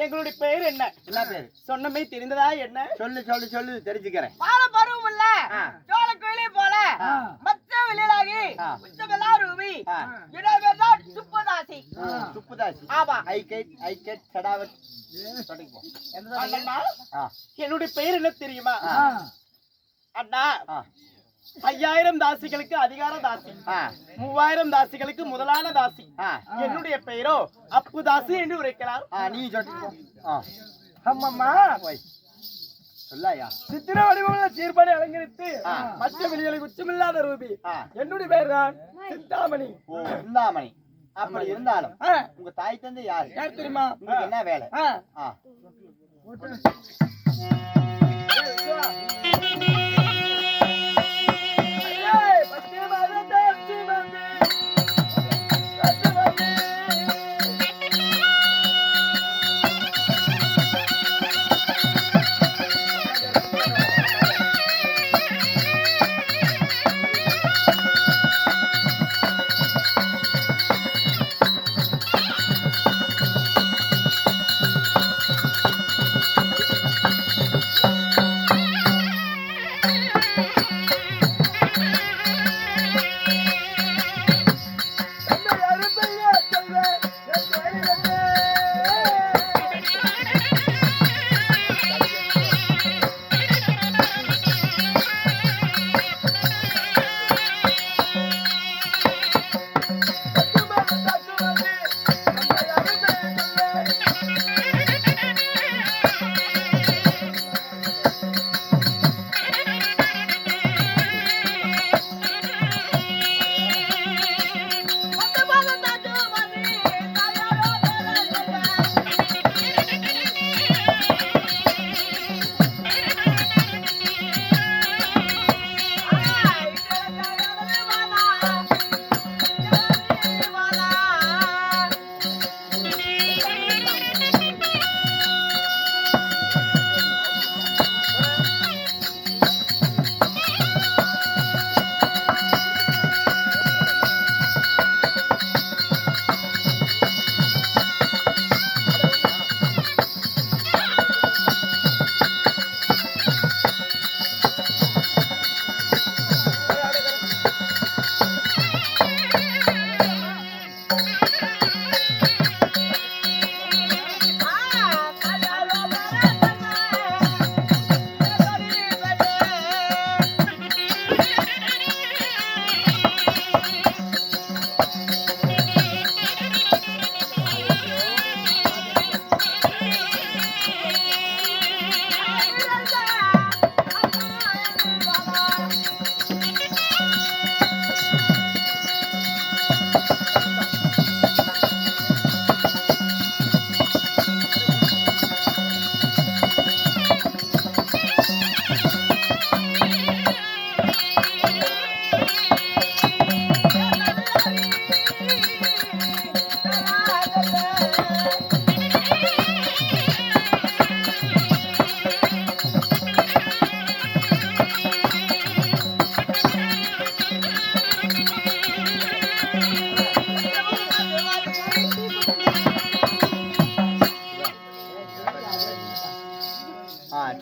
எங்களுடைய பெயர் என்ன? என்ன பேரு? சொன்னமே தெரிந்ததா என்ன? சொல்லு சொல்லு சொல்லு தெரிஞ்சுக்கிறேன். பால பருவம் இல்ல ஜோல கோயிலே போல மச்ச வெளியாகி உச்சமெல்லாம் ரூபி இடவேதான் சுப்பதாசி. சுப்புதாசி. ஆமா. ஐ கேட் சடாவத். அண்ணா, என்னுடைய பெயர் என்ன தெரியுமா? அண்ணா, 5000 தாசிகளுக்கு அதிகார தாசி, 3000 தாசிகளுக்கு முதலான தாசி. என்னுடைய பெயரோ அப்பு தாசி என்று உரைக்கலாம். நீ சொல்லிக்கோ. அம்மம்மா சொல்லாயா? சித்திர வடிவமுள்ள சீர்படி அலங்கரித்து மச்ச வெளிகளுக்கு உச்சமில்லாத ரூபி. என்னுடைய பெயர் தான் சிந்தாமணி. சிந்தாமணி. அப்படி இருந்தாலும் உங்க தாய் தந்தை யாரு? யார் தெரியுமா? உங்களுக்கு என்ன வேலை?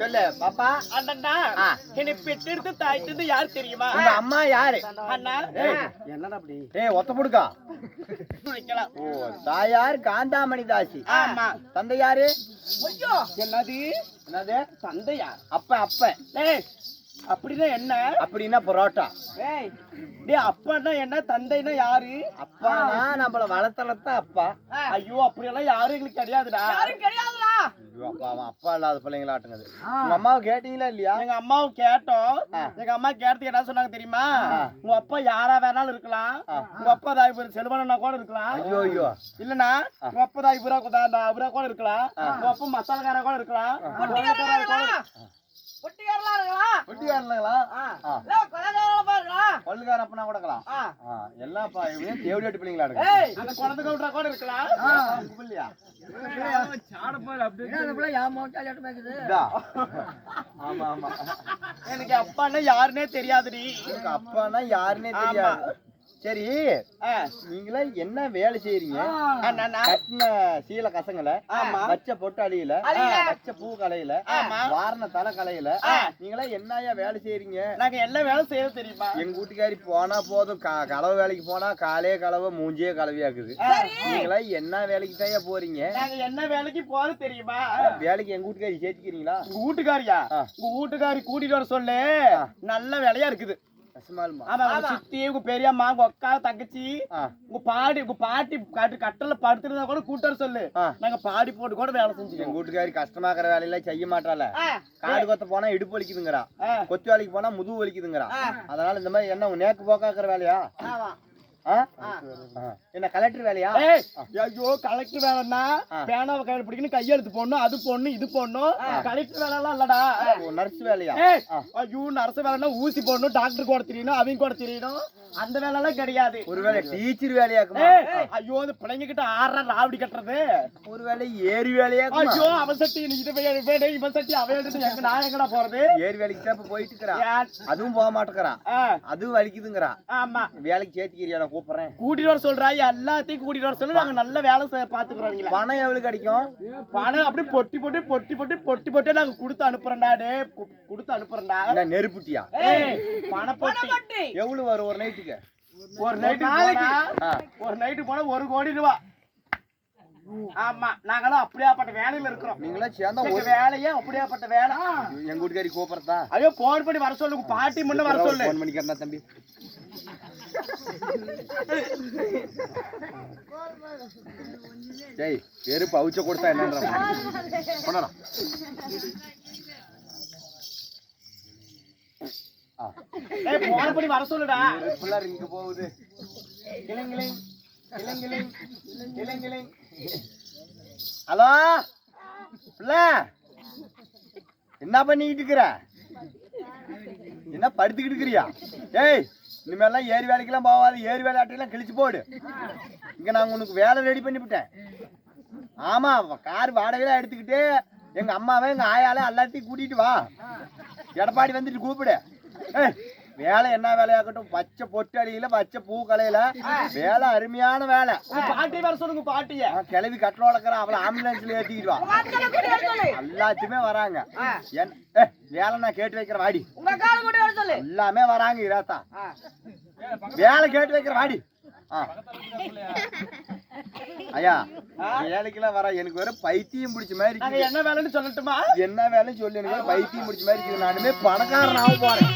சொல்லு பாப்பா. அண்ணா, என்னை பெற்றெடுத்து தாய் தந்து யார் தெரியுமா? உங்க அம்மா யாரு? அண்ணா, என்னடா அப்படி? ஒத்த புடுக்கா. ஓ, தாயார் காந்தாமணி தாசி. ஆமா. தந்தை யாரு? ஐயோ, என்னது? என்னது? தந்தையா? அப்ப அப்படின்னா என்ன? அப்படின்னா பரோட்டா. அப்பான்னா என்ன, தந்தைன்னா யாரு? அப்பானா நம்மள வளர்த்தலத்த அப்பா. ஐயோ, அப்படியெல்லாம் யாரும் எங்களுக்கு கிடையாதுடா. யாரும் கிடையாதுடா. அப்பா இல்லாத பிள்ளைங்களாட்டுங்குது. உங்க அம்மாவை கேட்டீங்களா இல்லையா? எங்க அம்மாவை கேட்டோம். எங்க அம்மா கேட்டு என்ன சொன்னாங்க தெரியுமா? உங்க அப்பா யாரா வேணாலும் இருக்கலாம். உங்க அப்பா தாய்புர செல்வனா கூட இருக்கலாம். ஐயோ இல்லனா உங்க அப்பா தாய்புரா கூட இருக்கலாம். உங்க அப்பா மசாலக்காரா கூட இருக்கலாம். ஒட்டியாரலாம் இருக்கலாம். ஒட்டியாரங்களா? கொள்ளுகார அப்பனா கூட இருக்கலாம். எல்லாம் தேவடி வெட்டி பிள்ளைங்களா இருக்கு. அந்த குழந்தை கவுண்டரா கூட இருக்கலாம். இல்லையா? ஆமா ஆமா. எனக்கு அப்பான்னா யாருன்னே தெரியாதுடி. அப்பானா யாருன்னே தெரியாது. சரி ஆ, நீங்களே என்ன வேலை செய்யறீங்க? அண்ணா. கட்டின சீல கசங்கல, ஆமா. வச்ச பொட்டு அழியில, அழியில. வச்ச பூ கலையில, ஆமா. வாரண தலை கலையில, ஆ. நீங்களே என்னையா வேலை செய்யறீங்க? நாங்க எல்லா வேலை செய்ய தெரியுமா? எங்க வீட்டுக்காரி போனா போதும், களவு வேலைக்கு போனா காலே களவு மூஞ்சியே கலவையாக்குது. நீங்களா என்ன வேலைக்கு தான் போறீங்க? நாங்க என்ன வேலைக்கு போறது தெரியுமா? வேலைக்கு எங்க வீட்டுக்காரி சேர்த்துக்கிறீங்களா? உங்க வீட்டுக்காரியா? ஆ. உங்க வீட்டுக்காரி கூட்டிட்டு வர சொல்லு. நல்ல வேலையா இருக்குது. கசமாலுமா? ஆமா, உங்க சித்தி, உங்க பெரியம்மா, உங்க அக்கா, தங்கச்சி, ஆ. உங்க பாட்டி கட்டல படுத்துருந்தா கூட கூட்டு வர சொல்லு. ஆ. நாங்க பாடி போட்டு கூட வேலை எங்க செஞ்சுக்கோங்க. வீட்டுக்காரி கஷ்டமாக்குற வேலையெல்லாம் செய்ய மாட்டாள. காடு கொத்த போனா இடுப்பு வலிக்குதுங்கிறா, ஆ. கொத்து வேலைக்கு போனா முதுகு வலிக்குதுங்கிறா. அதனால இந்த மாதிரி என்ன நேக்கு போக்காக்குற வேலையா? ஆமா. ஆ? என்ன கலெக்டர் வேலையா? ஏய், ஐயோ கலெக்டர் வேலைன்னா பேனாவை கையில் பிடிக்கணும், கையெழுத்து போடணும், அது போடணும், இது போடணும். கலெக்டர் வேலை எல்லாம் இல்லடா. நர்ஸ் வேலையா? ஏய், ஐயோ நர்ஸ் வேலைன்னா ஊசி போடணும், டாக்டர் கூட தெரியணும், அவங்க கூட தெரியணும். அந்த வேலை எல்லாம் கிடையாது. ஒருவேளை டீச்சர் வேலையாக்குமா? ஏய், ஐயோ அந்த பிள்ளைங்க கிட்ட ஆறா ராவடி கட்டுறது. ஒருவேளை ஏரி வேலையாக்குமா? ஐயோ அவன் சட்டி இது வேணும், இவன் சட்டி அவன் எடுத்து எங்க நான் எங்கடா போறது? ஏரி வேலைக்கு தான் இப்ப போயிட்டு இருக்கிறா. ஏன்? அதுவும் போக மாட்டேங்கிறா, ஆ, அதுவும் வலிக்குதுங்கிறா. ஆமா, வேலைக்கு சேர்த்துக்கிறியா? நான் கூப்பிடுறேன். கூட்டிட்டு வர சொல்றா, எல்லாத்தையும் கூட்டிட்டு வர சொல்லி நாங்க நல்ல வேலை பாத்துக்கிறோம். பணம் எவ்வளவு கிடைக்கும்? பணம் அப்படி பொட்டி போட்டு நாங்க கொடுத்து அனுப்புறேன்டா. டே கொடுத்து அனுப்புறேன்டா. என்ன நெருப்புட்டியா? ஏய், பணப்பொட்டி பணப்பட்டி. எவ்வளவு வரும் ஒரு நைட்டுக்கு? ஒரு நைட்டு ஒரு நைட்டு போனா 1 கோடி ரூபா. ஆமா, நாங்களாம் அப்படியாப்பட்ட வேலையில இருக்கிறோம். நீங்களா சேர்ந்தா எங்க வேலையே அப்படியாப்பட்ட வேலை. எங்க வீட்டுக்காரி கூப்பிடுறதா? ஐயோ போன் பண்ணி வர சொல்லு, பாட்டி முன்ன வர சொல்லு. போன் பண்ணிக்கிறா தம்பி. டேய் வெறுப்பு அவுச்ச கொடுத்தா என்னன்றா பண்ணடா. ஏய் போன் பண்ணி வர சொல்லுடா. பிள்ளார் இங்க போகுது. கிளிங்கிளிங் கிளிங்கிளிங் கிளிங்கிளிங். ஹலோ பிள்ள, என்ன பண்ணிக்கிட்டு இருக்கிற? என்ன படுத்துக்கிட்டு இருக்கிறியா? ஏய் இனிமேலாம் ஏரி வேலைக்கெல்லாம் போகாது, ஏரி வேலை ஆட்டையெல்லாம் கிழிச்சு போடு. இங்க நான் உனக்கு வேலை ரெடி பண்ணிவிட்டேன். ஆமா, கார் வாடகைலாம் எடுத்துக்கிட்டு எங்க அம்மாவே எங்க ஆயாலே எல்லாத்தையும் கூட்டிட்டு வா. எடப்பாடி வந்துட்டு கூப்பிடு. ஏய் வேலை என்ன வேலையாகட்டும், பச்சை பொட்டு அடியில பச்சை பூ கலையில வேலை அருமையான வேலை. பாட்டி வர சொல்லுங்க. பாட்டிய கிளவி கட்டில வளர்க்குற அவளை ஆம்புலன்ஸ்ல ஏத்திக்கிட்டு வா. எல்லாத்தையுமே வராங்க. வேலை நான் கேட்டு வைக்கிற வாடி. எல்லாமே வராங்க. இராத்தா வேலை கேட்டு வைக்கிற வாடி. ஐயா வேலைக்கெல்லாம் வர எனக்கு வேற பைத்தியம் பிடிச்ச மாதிரி. என்ன வேலைன்னு சொல்லட்டுமா? என்ன வேலைன்னு சொல்லி எனக்கு பைத்தியம் பிடிச்ச மாதிரி இருக்குது. நானுமே பணக்காரனாக போறேன்.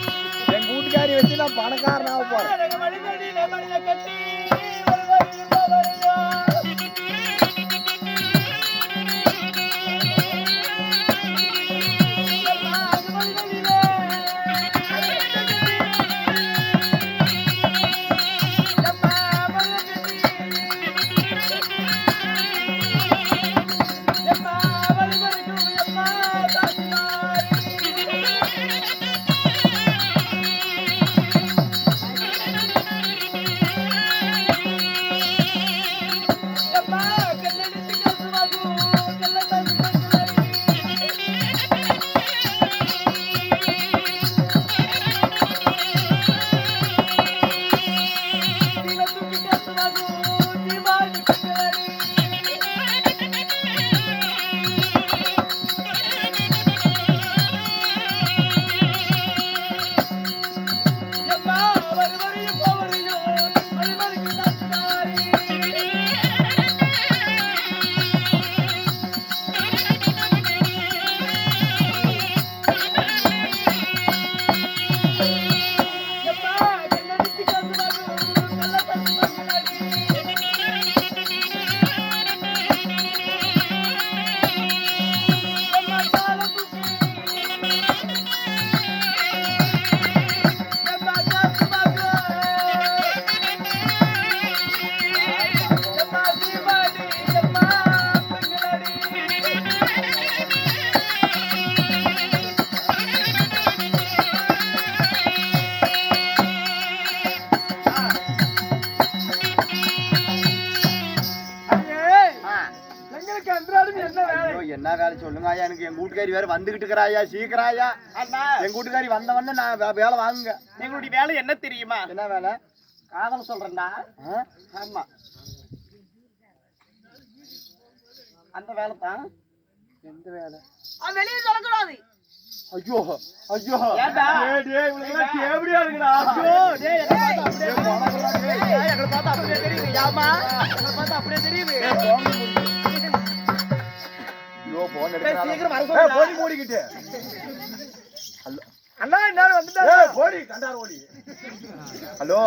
என் வீட்டுக்காரி வச்சு நான் பணக்காரனாக போறேன். என்ன வேலை சொல்லுங்க ஐயா? எனக்கு எங்க வீட்டுக்காரி வேற வந்துகிட்டு இருக்கிறாயா, சீக்கிராயா. எங்க வீட்டுக்காரி வந்தவொடனே நான் வேலை வாங்குங்க. எங்களுடைய வேலை என்ன தெரியுமா? என்ன வேலை? காதல் சொல்றேன்டா. ஆமா, அந்த வேலை தான். எந்த வேலை? வெளியே சொல்லக்கூடாது. ஐயோ ஐயோ ஏண்டா? டேய் இவனுக்கு கேவடியா இருக்குடா. ஐயோ, டேய், எங்களை பார்த்தா அப்படியே தெரியுது. ஏமா எங்களை பார்த்தா அப்படியே தெரியுது. ஐயோ போன் டேய், எடுக்கறானே. சீக்கிரம் வர ஏய் சொல்லுடா. போடி மூடிக்கிட்டு. அண்ணா என்ன வந்துட்டாரு? ஏய் போடி கண்டார ஓடி. ஹலோ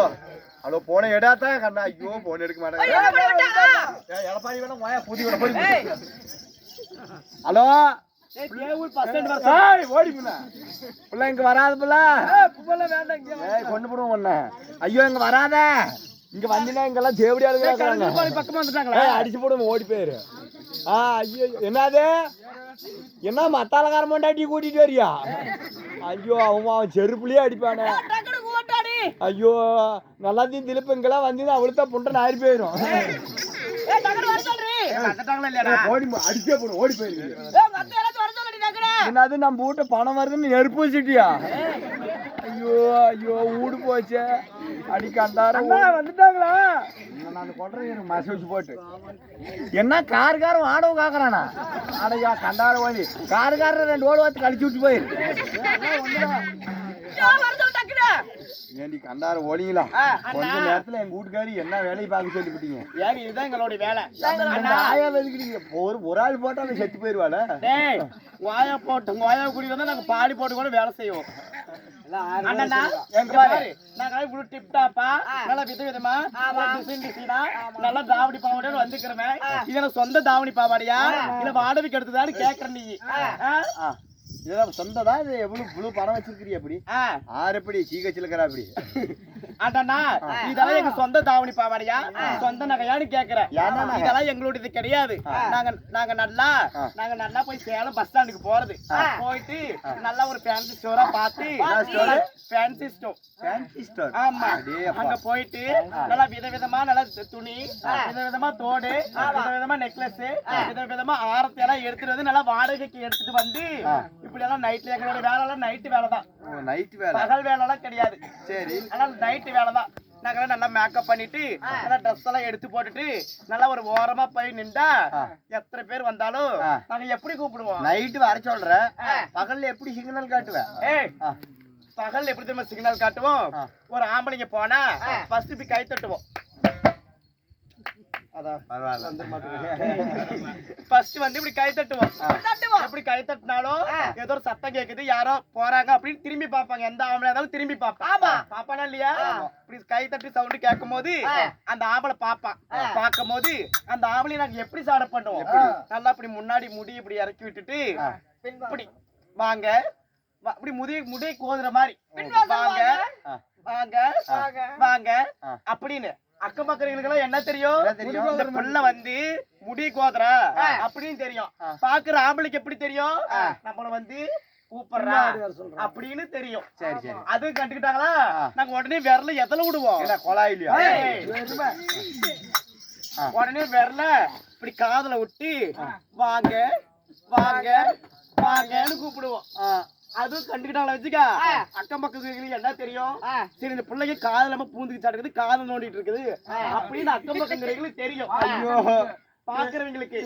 ஹலோ போனை எடாதா கண்ணா. ஐயோ போன் எடுக்க மாட்டேங்க. ஏய் எடப்பாடி வேணா வாயா பூதி வேணா போடி. ஹலோ டேய், தேவூர் பஸ் ஸ்டாண்ட் வர ஏய் ஓடி புள்ள. புள்ள இங்க வராத புள்ள. புள்ள வேண்டாம் இங்க. ஏய் கொண்டு போடுவோம் உன்னை. ஐயோ இங்க வராத. இங்க வந்தினா இங்கெல்லாம் தேவடியா இருக்காங்க. பக்கமா வந்துட்டாங்களா? ஏய் அடிச்சு போடுவோம் ஓடி போயிரு. ஐயோ என்னது? என்ன மத்தாலக்கார மண்டாட்டி கூட்டிட்டு வரியா? ஐயோ அவன் செருப்புலயே அடிப்பானே. டக்குனு ஓட்டாடி. ஐயோ நல்லாத்தையும் திருப்பி இங்கெல்லாம் வந்து அவளுக்கு தான் புண்டை நாரி போயிடும். ஏய், டக்குனு வர சொல்றீ. வந்துட்டாங்களா இல்லையாடா? ஓடி அடிச்சே போடும் ஓடி போயிருக்கு. ஏய், மத்த எல்லாரும் வர சொல்றீ டக்குனு. என்னது நம்ம வீட்டை பணம் வருதுன்னு நெருப்பு வச்சுட்டியா? ஐயோ ஐயோ ஊடு போச்சே. அடிக்காண்டார வந்துட்டாங்களா? நான் கொட்டுறேன் மசி வச்சு போட்டு. என்ன காருக்காரன் வாடகை காக்குறானா? அடையா கண்டார ஓடி காருக்காரன் 2 ஓடு வாத்து கழிச்சு விட்டு போயிரு. ஏய், வர சொல்லு டக்குனு. ஏண்டி கண்டார ஓடிங்களா? கொஞ்ச நேரத்துல எங்க வீட்டுக்காரி என்ன வேலையை பார்க்க சொல்லிவிட்டீங்க? ஏங்க இதுதான் எங்களுடைய வேலை. ஆயா வெதுக்கிட்டீங்க. ஒரு ஆள் போட்டா அவன் செத்து போயிருவாள. டேய், வாயா போட்டு வாயா குடி வந்தா நாங்க பாடி போட்டு கூட வேலை செய்வோம். அண்ணா எங்க பாரு, நாங்க இவ்வளவு டிப் டாப்பா நல்ல விதவிதமா டிசைன் டிசைனா நல்லா தாவணி பாவாடையோட வந்துக்கிறமே. இதெல்லாம் சொந்த தாவணி பாவாடையா இல்ல வாடகைக்கு எடுத்ததான்னு கேக்குற நீ? இதெல்லாம் சொந்ததா? இது எவ்வளவு பணம் வச்சிருக்கிறீ? அப்படி எப்படி சீக்கச்சிலுக்கிறா? அப்படி அண்ணா இதெல்லாம் எங்க சொந்த தாவணி பாவாடையா சொந்த நகையான்னு கேக்குறேன். இதெல்லாம் எங்களுடையது கிடையாது. நாங்க நல்லா போய் சேலம் பஸ் ஸ்டாண்டுக்கு போறது. போயிட்டு நல்லா ஒரு ஃபேன்சி ஸ்டோரா பார்த்து ஃபேன்சி ஸ்டோர். ஆமா, அங்க போயிட்டு நல்லா விதவிதமா நல்லா துணி, விதவிதமா தோடு, விதவிதமா நெக்லஸ், விதவிதமா ஆரத்தி எல்லாம் எடுத்துட்டு வந்து நல்லா வாடகைக்கு எடுத்துட்டு வந்து இப்படி எல்லாம் நைட்ல எங்களோட வேலை எல்லாம் நைட்டு வேலை தான். நைட் வேலை, பகல் வேலை எல்லாம் கிடையாது. சரி, அதனால நைட்டு வேலை தான். நாங்க நல்லா மேக்கப் பண்ணிட்டு நல்லா ட்ரெஸ் எல்லாம் எடுத்து போட்டுட்டு நல்லா ஒரு ஓரமா போய் நின்றா எத்தனை பேர் வந்தாலும் நாங்க எப்படி கூப்பிடுவோம்? நைட்டு வர சொல்ற, பகல்ல எப்படி சிக்னல் காட்டுவேன்? ஏய், பகல்ல எப்படி தெரியுமா சிக்னல் காட்டுவோம்? ஒரு ஆம்பளைங்க போனா ஃபர்ஸ்ட் இப்படி கை தட்டுவோம். ஃபர்ஸ்ட் வந்து இப்படி கை தட்டுவோம். எப்படி கை தட்டினாலும் ஏதோ ஒரு சத்தம் கேக்குது, யாரோ போறாங்க அப்படின்னு திரும்பி பாப்பாங்க. எந்த ஆம்பளை இருந்தாலும் திரும்பி பாப்பான். பாப்பானா இல்லையா? இப்படி கை தட்டி சவுண்ட் கேட்கும் போது அந்த ஆம்பளை பாப்பான். பார்க்கும் போது அந்த ஆம்பளை நாங்க எப்படி சாட பண்ணுவோம்? நல்லா இப்படி முன்னாடி முடி இப்படி இறக்கி விட்டுட்டு இப்படி வாங்க, இப்படி முடியை கோதுற மாதிரி வாங்க வாங்க வாங்க அப்படின்னு. அக்கம் பக்கங்களுக்கு என்ன தெரியும்? இந்த புள்ள வந்து முடி கோதுறா அப்படின்னு தெரியும். பாக்குற ஆம்பளைக்கு எப்படி தெரியும்? நம்மள வந்து கூப்பிடுறா அப்படின்னு தெரியும். சரி சரி, அது கண்டுக்கிட்டாங்களா? நாங்க உடனே விரல எதல விடுவோம்? கொலாயிலையா? உடனே விரல இப்படி காதுல விட்டு வாங்க வாங்க வாங்கன்னு கூப்பிடுவோம். அதுவும் கண்டுக்கிட்டாங்களா வச்சுக்கா, அக்கம் பக்கம் என்ன தெரியும்? சரி, இந்த பிள்ளைங்க காதுல பூந்துக்கு சாடுக்குது, காதை நோண்டிட்டு இருக்குது அப்படின்னு அக்கம் பக்கம் தெரியும். ஐயோ பாக்குறவங்களுக்கு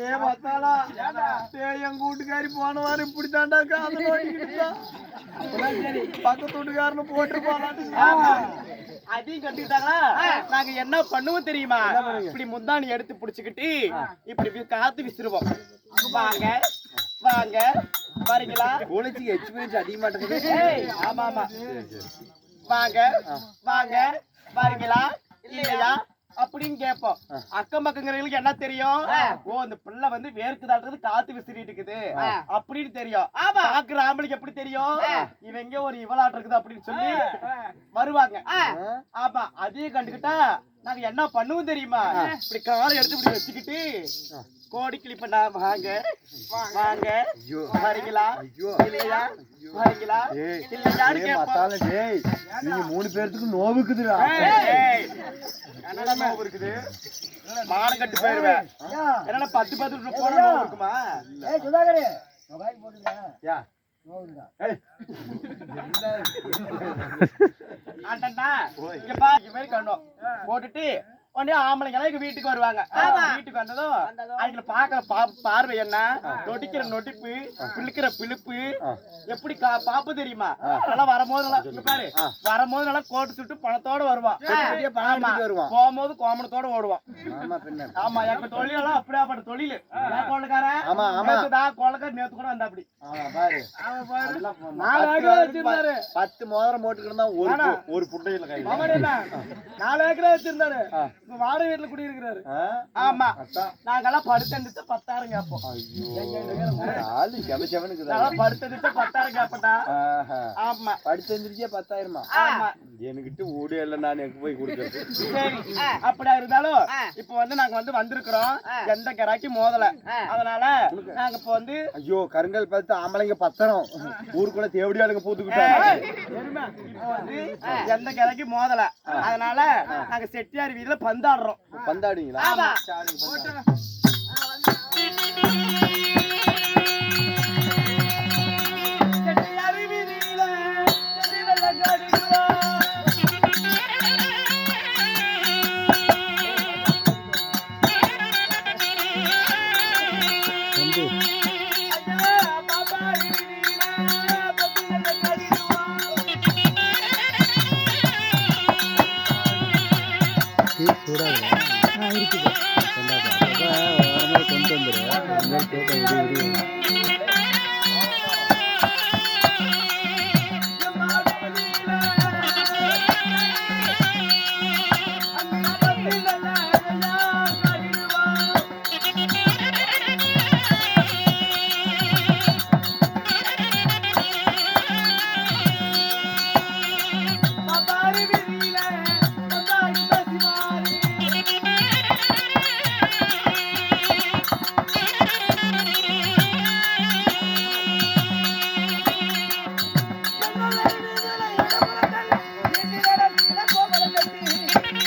எங்க வீட்டுக்காரி போன வாரம் இப்படி தாண்டா காதை நோண்டிக்கிட்டு பக்கத்து வீட்டுக்காரனு போட்டு அதையும் கண்டுக்கிட்டாங்களா? நாங்க என்ன பண்ணுவோம் தெரியுமா? இப்படி முந்தாணி எடுத்து புடிச்சுக்கிட்டு இப்படி காத்து விசிறுவோம். வாங்க வாங்க வரீங்களா? உழைச்சி எக்ஸ்பீரியன்ஸ் அதிகமாட்டது. ஆமா ஆமா, வாங்க வாங்க வரீங்களா இல்லையா அப்படின்னு கேட்போம். அக்கம் பக்கங்களுக்கு என்ன தெரியும்? ஓ, இந்த பிள்ளை வந்து வேர்க்குதான்றது காத்து விசிறிட்டு இருக்குது அப்படின்னு தெரியும். பாக்குற ஆம்பளைக்கு எப்படி தெரியும்? இவங்க ஒரு இவளாட்டு இருக்குது அப்படின்னு சொல்லி வருவாங்க. ஆமா, அதையும் கண்டுக்கிட்டா நாங்க என்ன பண்ணுவோம் தெரியுமா? இப்படி காலை எடுத்து இப்படி வச்சுக்கிட்டு கோடி கிளிப்பா வாங்க வாங்க வரீங்களா இல்லையா வரீங்களா இல்லையான்னு கேட்போம். நீங்க 3 பேருக்கு நோவுக்குதுடா. என்னடா நோவு இருக்குது? மானம் கட்டு போயிருவேன். என்னடா 10 போன நோவு இருக்குமா? ஆண்டா இங்க பா இங்க மாதிரி கண்டோம் போட்டுட்டு உடனே ஆம்பளைங்க எங்க வீட்டுக்கு வருவாங்க வீட்டுக்கு வந்ததும் அவங்களை பாக்குற பார்வை என்ன நொடிக்கிற நொடிப்பு பிழுக்கிற பிழுப்பு எப்படி பாப்பு தெரியுமா நல்லா வரும்போது நல்லா இங்க பாரு வரும்போது நல்லா கோட்டு சுட்டு பணத்தோட வருவான் போகும்போது கோமணத்தோட ஓடுவான் ஆமா எங்க தொழிலெல்லாம் அப்படியாப்பட்ட தொழில் கொள்ளக்கார நேத்து கூட வந்தா அப்படி 10 மோதிரம் போட்டுக்கிட்டு ஒரு புட்டையில கை 4 ஏக்கரா வச்சிருந்தாரு வாடகை வீட்டுல குடி இருக்கிறாரு ஆமா நாங்கெல்லாம் படுத்தெடுத்து 10,000 கேட்போம் படுத்தெடுத்து 10,000 கேப்பட்டா ஆமா படுத்தெந்திரிச்சே 10,000 ஆமா என்கிட்ட ஓடி இல்ல நான் எங்க போய் கொடுக்கறது சரி அப்படியா இருந்தாலும் இப்ப வந்து நாங்க வந்து வந்திருக்கிறோம் எந்த கராக்கி மோதல அதனால நாங்க இப்ப வந்து ஐயோ கருங்கல் பார்த்து ஆம்பளைங்க பத்தனம் ஊருக்குள்ள தேவடியாளுங்க பூத்துக்கிட்டாங்க இப்ப வந்து எந்த கராக்கி மோதல அதனால நாங்க செட்டியார் வீதியில பந்தாடுறோம் பந்தாடுங்களா செட்டியார் வீதியில இருக்குது கொண்டு வந்துரு